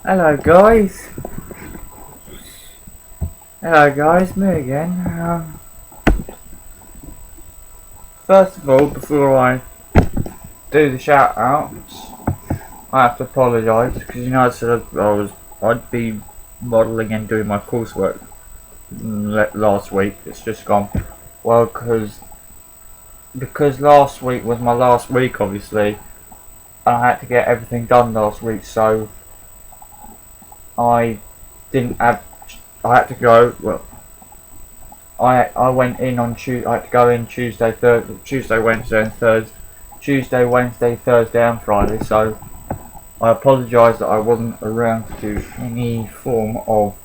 Hello guys. Hello guys, me again. First of all, before I do the shout outs, I have to apologise because I said I'd be modelling and doing my coursework last week. It's just gone well because last week was my last week, obviously, and I had to get everything done last week, so I didn't have. I had to go. Well, I went in on Tuesday. I had to go in Tuesday, Wednesday, and Thursday. Tuesday, Wednesday, Thursday, and Friday. So I apologise that I wasn't around to do any form of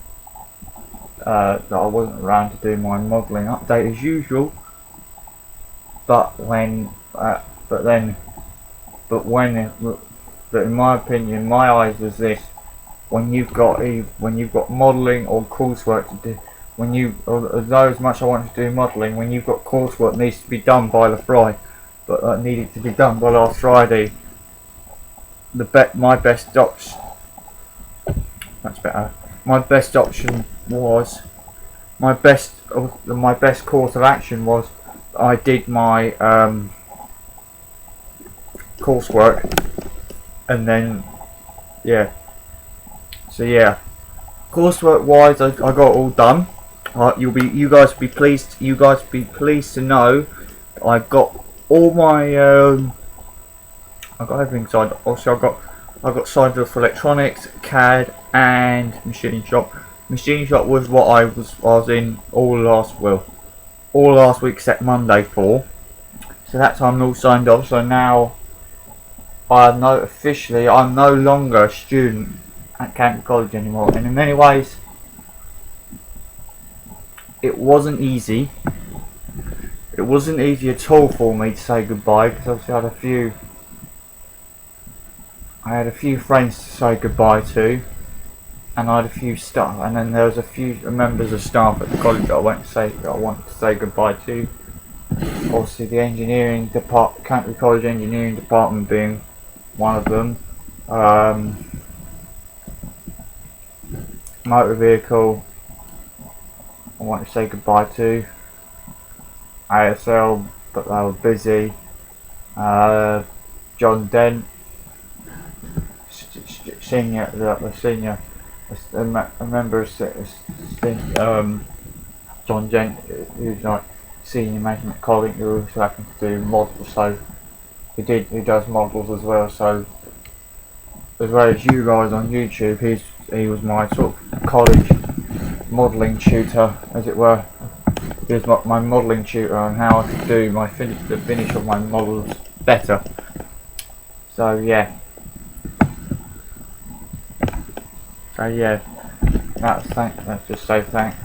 that I wasn't around to do my modelling update as usual. But in my opinion, my eyes was this: when you've got modelling or coursework to do. Although as much I want to do modelling, when you've got coursework needs to be done by the Friday, but that needed to be done by last Friday. My best option. That's better. My best option was my best course of action was I did my coursework, and then coursework wise, I got it all done. You guys be pleased to know I got all my I got everything signed. Also, I got signed off for electronics, CAD, and machine shop. Machine shop was what I was in all last week except Monday for. So that time all signed off. So now I'm no longer a student at Canterbury College anymore. And in many ways, it wasn't easy. It wasn't easy at all for me to say goodbye because obviously I had a few friends to say goodbye to, and I had a few staff, and then there was a few members of staff at the college that I wanted to say goodbye to. Obviously, the engineering department, Canterbury College engineering department being one of them. Motor vehicle, I want to say goodbye to. ASL, but they were busy. John Dent, a member of John Dent, who's like senior management colleague, who also happens to do models. So he does models as well. So as well as you guys on YouTube, he was my sort of college modelling tutor, as it were. He was my modelling tutor on how I could do the finish of my models better. So yeah. Let's just say thanks.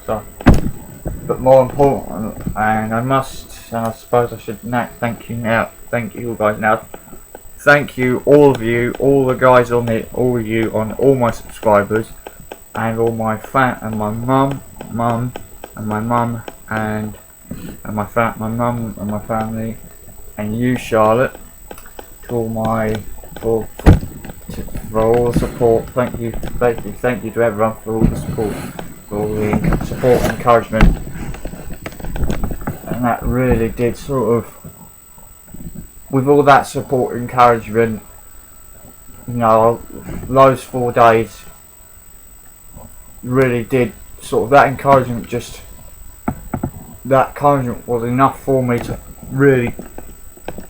So, but more important, and I suppose I should thank you all guys now. Thank you, all of you, all the guys on it, all of you, on all my subscribers, and all my and my mum, and my mum, and my mum and my family, and you, Charlotte, for all the support. Thank you to everyone for all the support, and encouragement, and that really did sort of. With all that support and encouragement, those 4 days really did sort of that encouragement was enough for me to really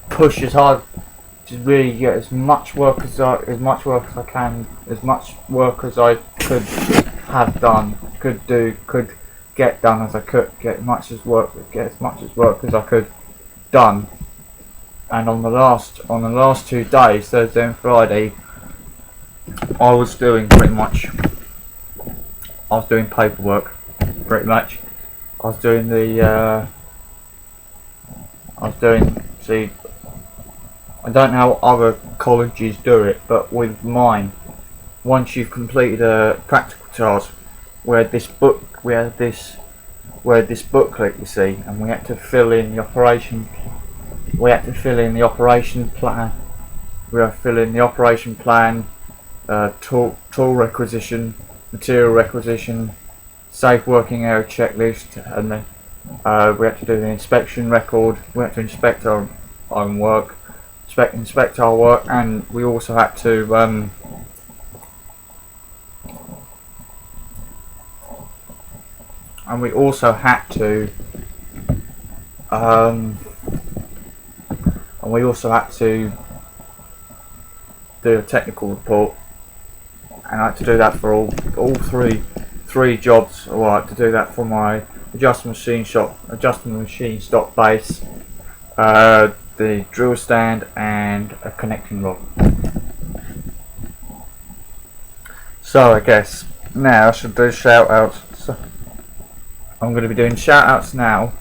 push as hard to really get as much work as I could have done, could get done as I could, get as much work as I could done. And on the last 2 days, Thursday and Friday, I was doing paperwork, pretty much. I don't know how other colleges do it, but with mine, once you've completed a practical task, we had this booklet, you see, and we had to fill in the operation plan. We had to fill in the operation plan, tool requisition, material requisition, safe working area checklist, and then we had to do the inspection record. We had to inspect our own work, inspect our work, and we also had to do a technical report, and I had to do that for all three jobs. Well, I had to do that for my adjustment machine stock base, the drill stand, and a connecting rod. So I guess now I should do shout outs. So I'm going to be doing shout outs now,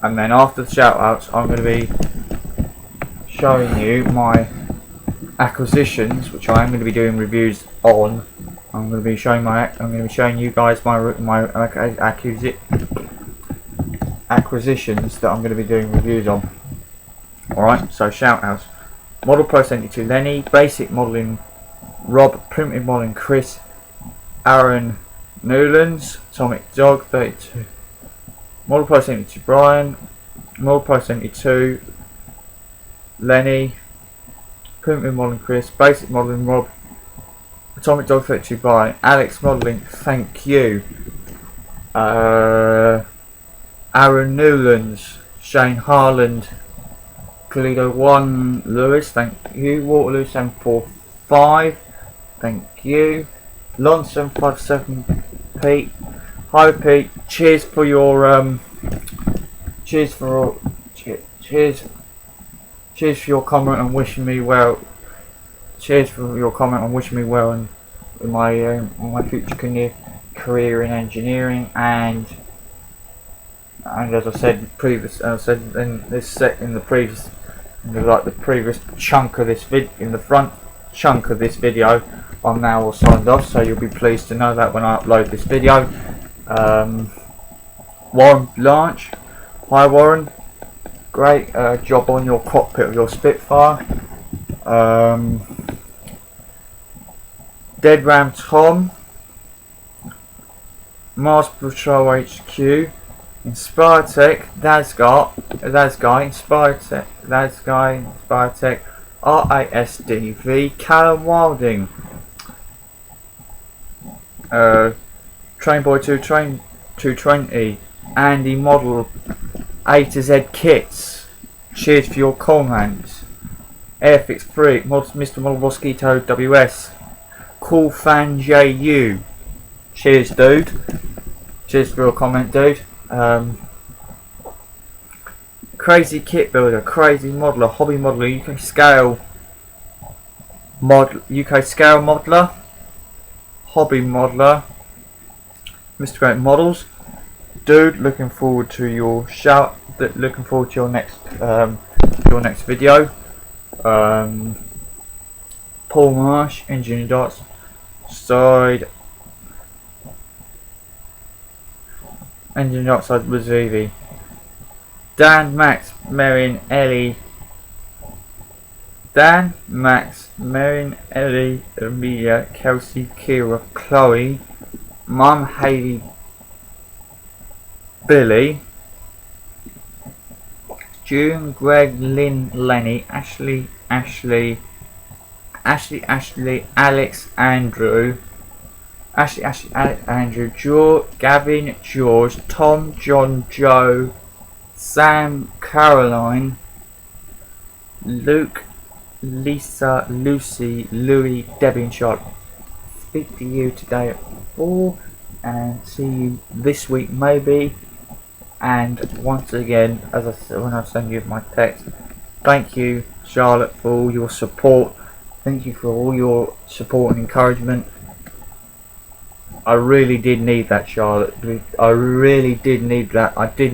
and then after the shout outs I'm going to be showing you my acquisitions, which I am going to be doing reviews on. I'm going to be showing you guys my acquisitions that I'm going to be doing reviews on. Alright, so shout outs. Model Pro 72 Lenny, Basic Modelling Rob, Primitive Modelling Chris, Aaron Newlands, Atomic Dog 32, Model Pro 72 Brian, Model Pro 72 Lenny, Primitive Modelling Chris, Basic Modelling Rob, Atomic Dog 32 Brian, Alex Modelling, thank you, Aaron Newlands, Shane Harland, Toledo 1 Lewis, thank you, Waterloo 745, thank you, Lon 757 Pete, hi Pete, cheers for your cheers for your comment and wishing me well. Cheers for your comment and wishing me well in my future career in engineering, and as I said in the previous chunk of this in the front chunk of this video, I'm now all signed off, so you'll be pleased to know that when I upload this video. Warren Blanche, hi Warren, great job on your cockpit of your Spitfire. Dead Ram Tom, Mars Patrol HQ, Inspiretech, Inspiretech, RASDV, Callum Wilding, Trainboy 220, Andy Model A to Z Kits, cheers for your comments, Airfix Freak, Mr. Model Mosquito WS, Cool Fan JU, cheers dude, cheers for your comment dude. Crazy Kit Builder, Crazy Modeler, Hobby Modeler, UK Scale Modeler, Hobby Modeler, Mr. Great Models, dude. Looking forward to your next video. Paul Marsh, Engineering Dots, Side, Engineering Oxide Wazuvi, Dan, Max, Marion, Ellie, Amelia, Kelsey, Kira, Chloe, Mum, Hayley, Billy, June, Greg, Lynn, Lenny, Ashley, Alex, Andrew, Gavin, George, Tom, John, Joe, Sam, Caroline, Luke, Lisa, Lucy, Louis, Debbie and Charlotte. Speak to you today at 4 and see you this week maybe. And once again, as I said when I send you my text, thank you Charlotte for all your support. Thank you for all your support and encouragement. I really did need that, Charlotte. I really did need that. I did,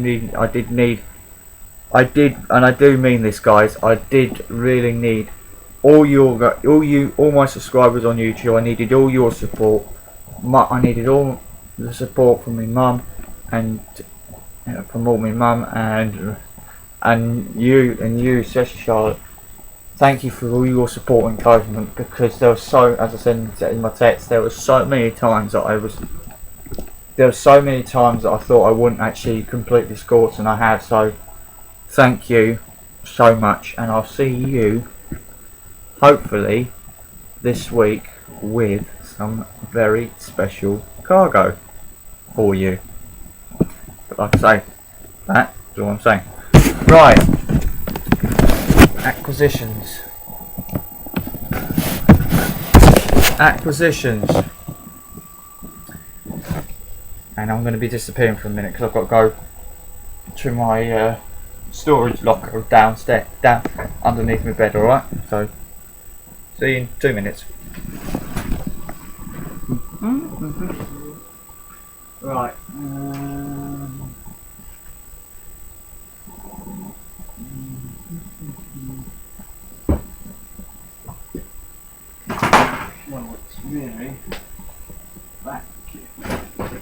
and I do mean this, guys. I did really need all my subscribers on YouTube. I needed all your support. I needed all the support from my mum and and you, especially Charlotte. thank you for all your support and encouragement, because there was so, as I said in my text, there were so many times that I thought I wouldn't actually complete this course, and I have. So thank you so much, and I'll see you hopefully this week with some very special cargo for you. But like I say, that's all I'm saying. Right, acquisitions. And I'm going to be disappearing for a minute because I've got to go to my storage locker downstairs, down underneath my bed. Alright, so see you in 2 minutes. Right. Well, it's really back.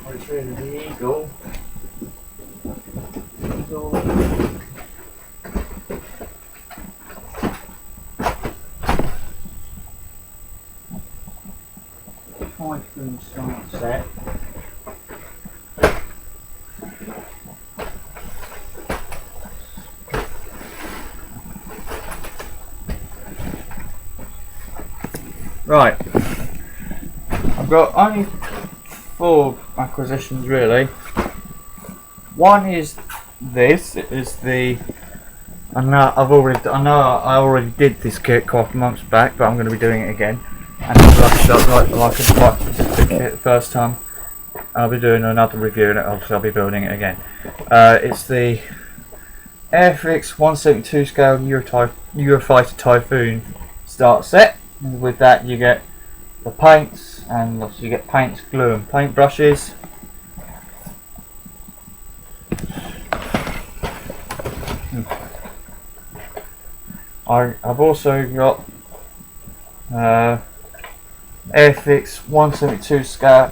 It's really the Eagle. Typhoon start set. Right, I've got only 4 acquisitions really. One is this. It is the. I know I already did this kit quite months back, but I'm going to be doing it again. And like the kit the first time, I'll be doing another review, and obviously I'll be building it again. It's the Airfix 172 scale Eurofighter Typhoon start set. And with that you get the paints, and obviously you get paints, glue and paint brushes. I've also got Airfix 172 scale,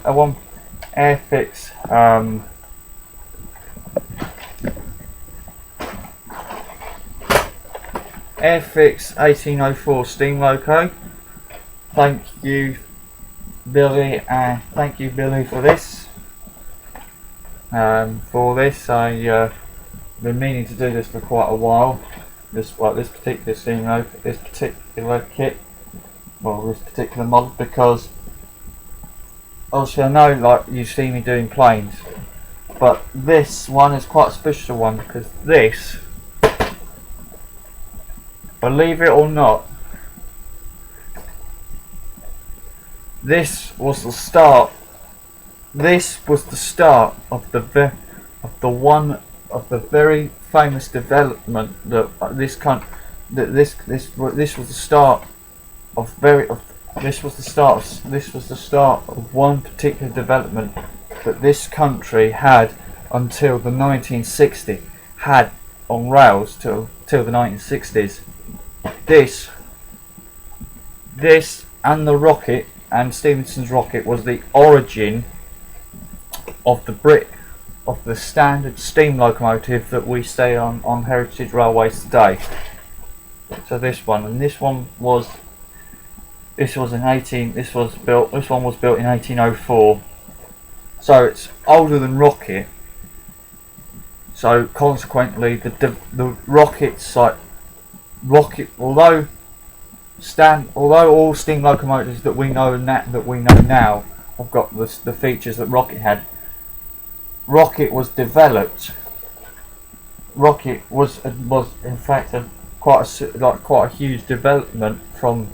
Airfix Airfix 1804 steam loco. Thank you, Billy, and thank you, Billy, for this. I've been meaning to do this for quite a while. This particular steam loco, this particular kit, this particular model, because obviously I know, like, you see me doing planes, but this one is quite a special one, because this, believe it or not, this was the start of the very famous development that this was the start of one particular development that this country had until the 1960s, had on rails till the 1960s. This and the rocket, and Stephenson's rocket, was the origin of the standard steam locomotive that we see on heritage railways today. So this one was built in 1804. So it's older than rocket. So consequently, the rockets, like rocket, although all steam locomotives that we know now have got the features that rocket had. Rocket was developed. Rocket was in fact quite a huge development from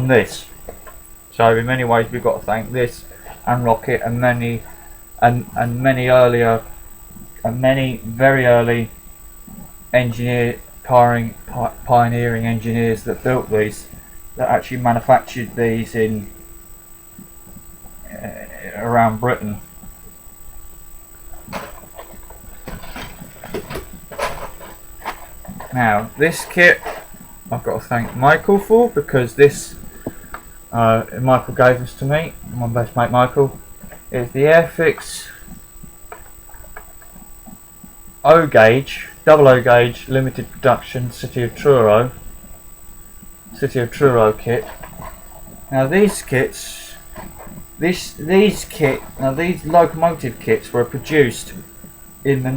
this. So in many ways we've got to thank this and rocket and many very early pioneering engineers that built these, that actually manufactured these in around Britain. Now this kit I've got to thank Michael for, because this Michael gave this to me, my best mate Michael. Is the Airfix double O gauge, limited production, City of Truro City of Truro kit. Now these kits, these locomotive kits were produced in the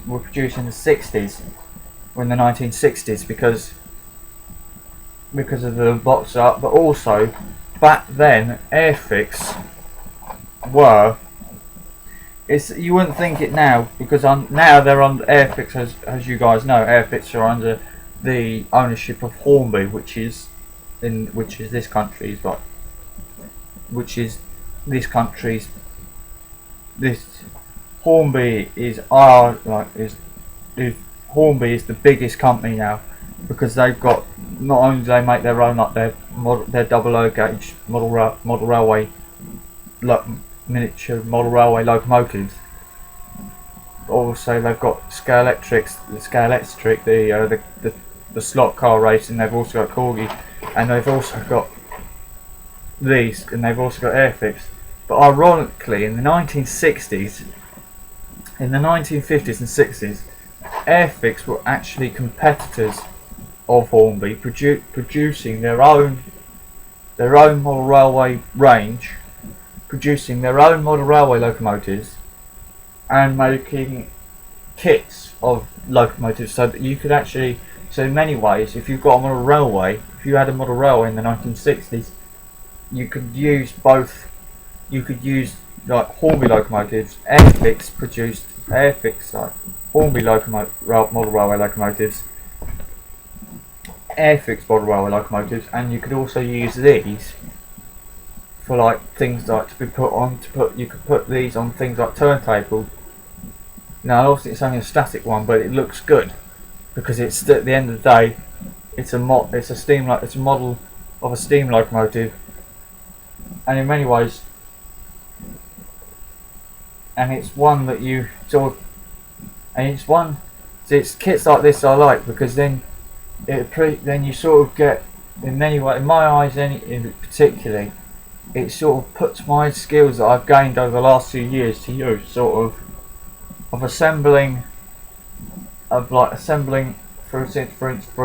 were produced in the 60s, or in the 1960s, because of the box art, but also back then Airfix were. You wouldn't think it now, because now they're on Airfix, as you guys know. Airfix are under the ownership of Hornby, which is this country's Hornby is Hornby is the biggest company now, because they've got, not only do they make their own, like their double O gauge model railway, miniature model railway locomotives. Also, they've got Scalextric, the slot car racing. They've also got Corgi, and they've also got these, and they've also got Airfix. But ironically, in the 1960s, in the 1950s and 60s, Airfix were actually competitors of Hornby, producing their own model railway range, producing their own model railway locomotives, and making kits of locomotives, so that you could actually, so in many ways, if you've got a model railway, if you had a model railway in the 1960s, you could use like Hornby locomotives. Airfix produced Hornby model railway locomotives, Airfix model railway locomotives, and you could also use these for like things like you could put these on things like turntables. Now obviously it's only a static one, but it looks good, because it's, at the end of the day, it's a model of a steam locomotive, and in many ways, and it's one that you sort of, it's kits like this I like, because then you sort of get, in many ways, in my eyes, in particularly, it sort of puts my skills that I've gained over the last few years to use, sort of assembling, for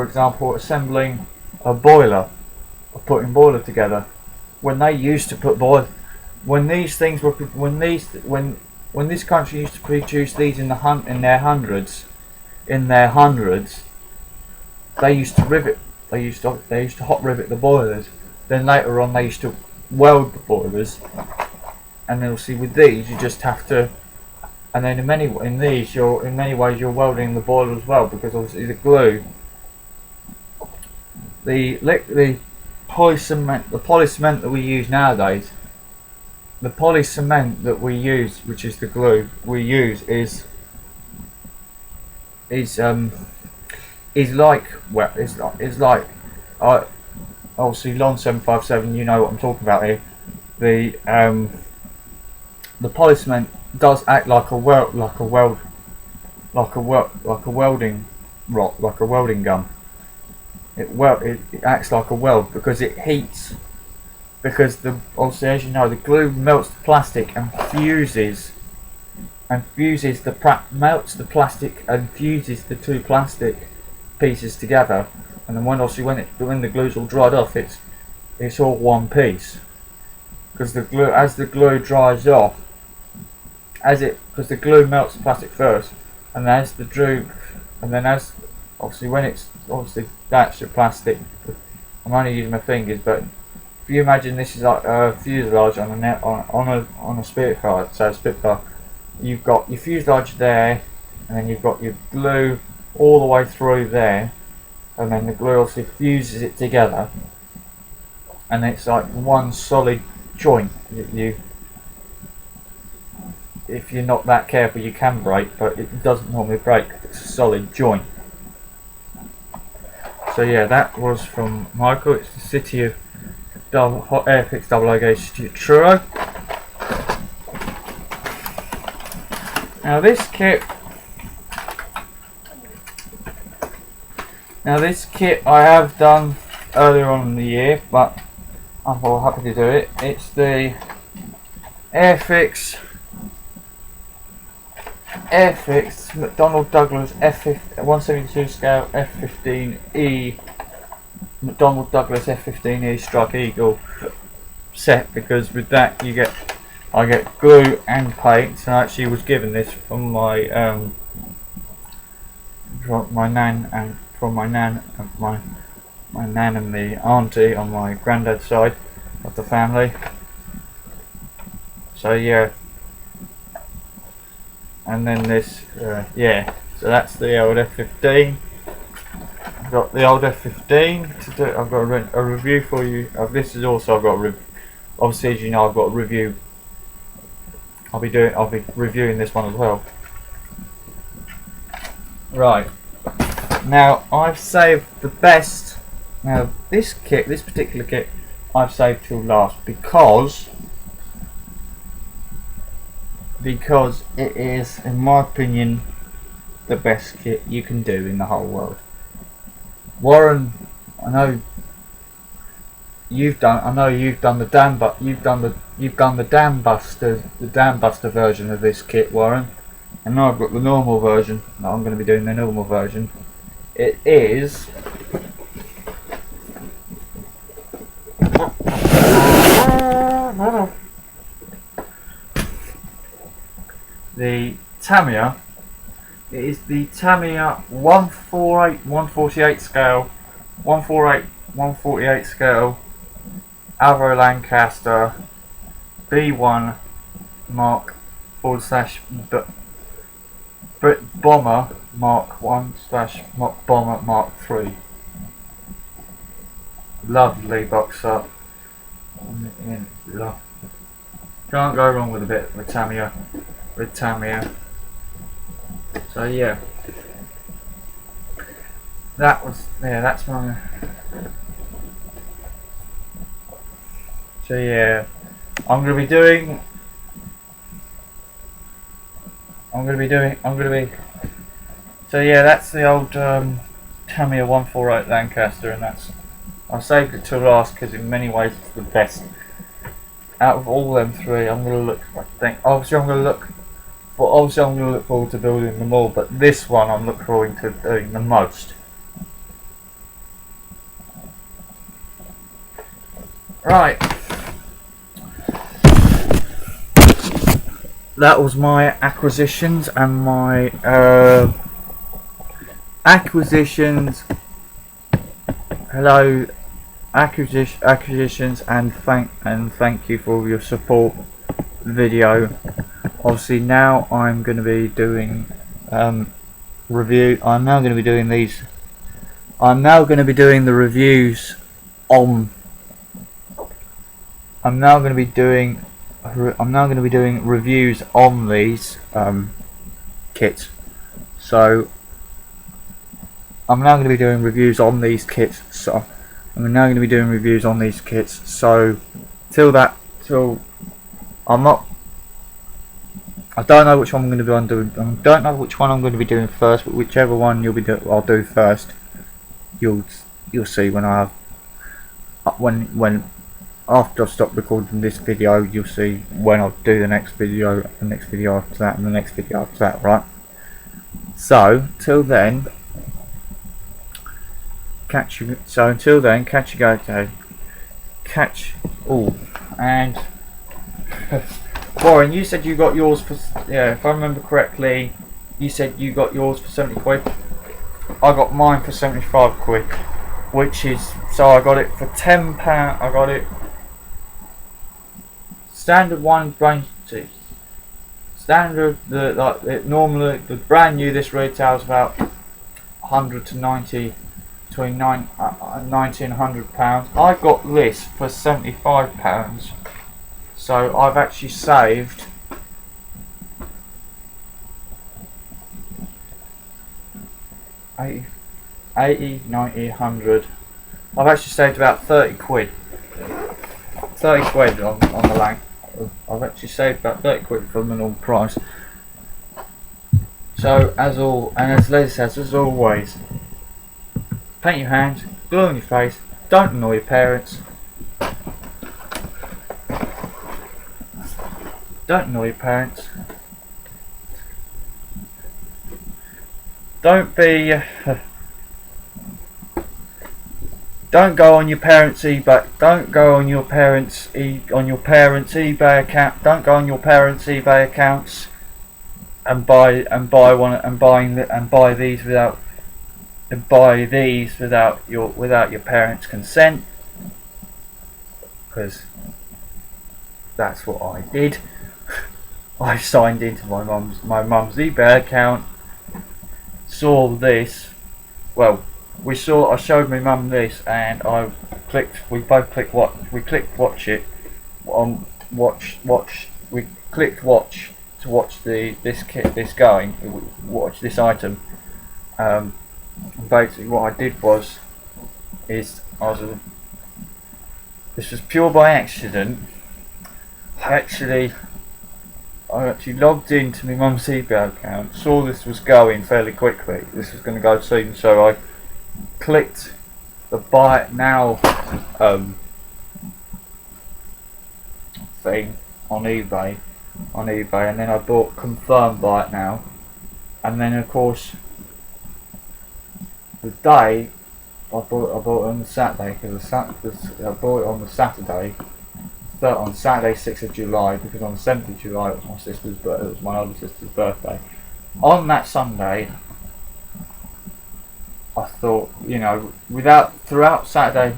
example, assembling a boiler, or putting boiler together. When they used to put when this country used to produce these in their hundreds, they used to rivet. They used to hot rivet the boilers. Then later on, they used to weld the boilers. And then obviously with these, you just have to. And then in many ways you're welding the boiler as well, because obviously the glue, the polycement that we use nowadays, the polycement that we use, which is the glue we use, is like obviously Lon 757. You know what I'm talking about here. The polycement does act like a welding rod, like a welding gun. It acts like a weld, because it heats. Because obviously, as you know, the glue melts the plastic and melts the plastic and fuses the two plastic pieces together. And then when the glue's all dried off, it's all one piece. Because as the glue dries off, because the glue melts the plastic first, and as when it's obviously that's the plastic. I'm only using my fingers, but if you imagine this is like a fuselage on a Spitfire, so Spitfire, you've got your fuselage there, and then you've got your glue all the way through there, and then the glue obviously fuses it together, and it's like one solid joint. If you're not that careful, you can break, but it doesn't normally break if it's a solid joint. So yeah, that was from Michael. It's the City of Airfix double O gauge City of Truro. Now this kit I have done earlier on in the year, but I'm more happy to do it. It's the Airfix McDonnell Douglas F172 scale F15E McDonnell Douglas F-15E Strike Eagle set, because with that I get glue and paint. And I actually was given this from my nan and my nan and the auntie on my granddad's side of the family. So yeah, and then this yeah, so that's the old F-15. I've got the old F-15 to do. I've got a review for you of this. Is also I've got obviously, as you know, I've got a review. I'll be reviewing this one as well. Right, now I've saved the best. Now this particular kit, I've saved till last because it is, in my opinion, the best kit you can do in the whole world. Warren, I know you've done the Dam Buster version of this kit, Warren. And now I've got the normal version. Now I'm going to be doing the normal version. It is the Tamiya. It is the Tamiya 148 scale, 148 scale Avro Lancaster B1 Mark / Bomber Mark 1 / Bomber Mark 3. Lovely box up. Can't go wrong with a bit with Tamiya. So yeah, that's my. So yeah, I'm gonna be. So yeah, that's the old Tamiya 148 Lancaster, and I saved it till last because in many ways it's the best out of all them three. Obviously I'm gonna look forward to building them all, but this one I'm looking forward to doing the most. Right. That was my acquisitions and my acquisitions. Hello, acquisitions, and thank you for your support video. Obviously now I'm going to be doing review. I'm now going to be doing the reviews on. I'm now going to be doing reviews on these kits. So I'm now going to be doing reviews on these kits. So I don't know which one I'm going to be doing. I don't know which one I'm going to be doing first, but whichever one I'll do first. You'll see when I have when after I've stopped recording this video, you'll see when I'll do the next video, the next video after that, and the next video after that, right? So till then, catch you guys. And Warren, you said you got yours for, yeah, if I remember correctly, you said you got yours for 70 quid. I got mine for 75 quid, which is, so I got it for £10. I got it standard one range. Standard, normally the brand new, this retails about 100 to 90, between 90 and £100. I got this for £75, so I've actually saved £80, £90, £100. I've actually saved about 30 quid. 30 quid on the Lang. I've actually saved about 30 quid from the normal price. So as Liz says, as always, paint your hands, glue on your face, don't annoy your parents. Don't annoy your parents. Don't be don't go on your parents' eBay. Don't go on your parents' eBay account. Don't go on your parents' eBay accounts and buy these without your parents' consent, because that's what I did. I signed into my mum's eBay account, saw this. Well, I showed my mum this, and we both clicked watch it on watch. We clicked watch to watch this item. Basically, what I did this was pure by accident. I actually logged into my mum's eBay account, saw this was going fairly quickly. This was going to go soon, so I clicked the buy it now thing on eBay, and then I bought confirm buy it now, and then of course the day I bought it on the Saturday, because I bought it on the Saturday. On Saturday 6th of July, because on the 7th of July it was my older sister's birthday. On that Sunday, I thought, throughout that Saturday,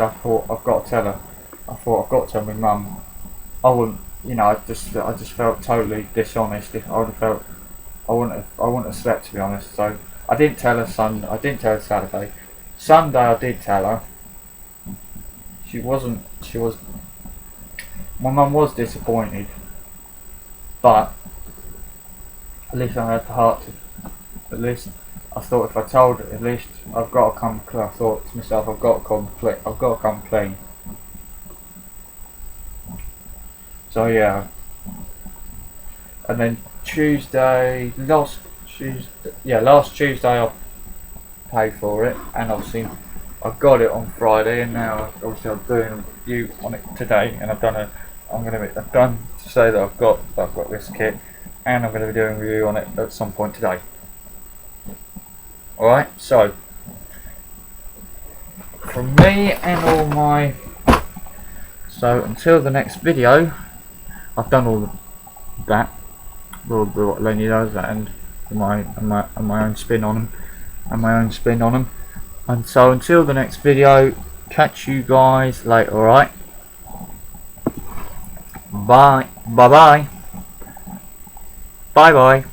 I thought I've got to tell her. I thought I've got to tell my mum. I wouldn't, I just felt totally dishonest. If I would have felt, I wouldn't have slept, to be honest. So I didn't tell her Saturday. Sunday I did tell her. My mum was disappointed, but at least I had the heart to. At least I thought if I told her, at least I've got to come. I thought to myself, I've got to come clean. So yeah, and then last Tuesday I paid for it, and obviously I got it on Friday, and now obviously I'm doing a review on it today, and I've done to say that I've got this kit, and I'm going to be doing a review on it at some point today. Alright, so from me and so until the next video, I've done all that, what Lenny does, and my own spin on them, and so until the next video, catch you guys later. Alright, bye bye.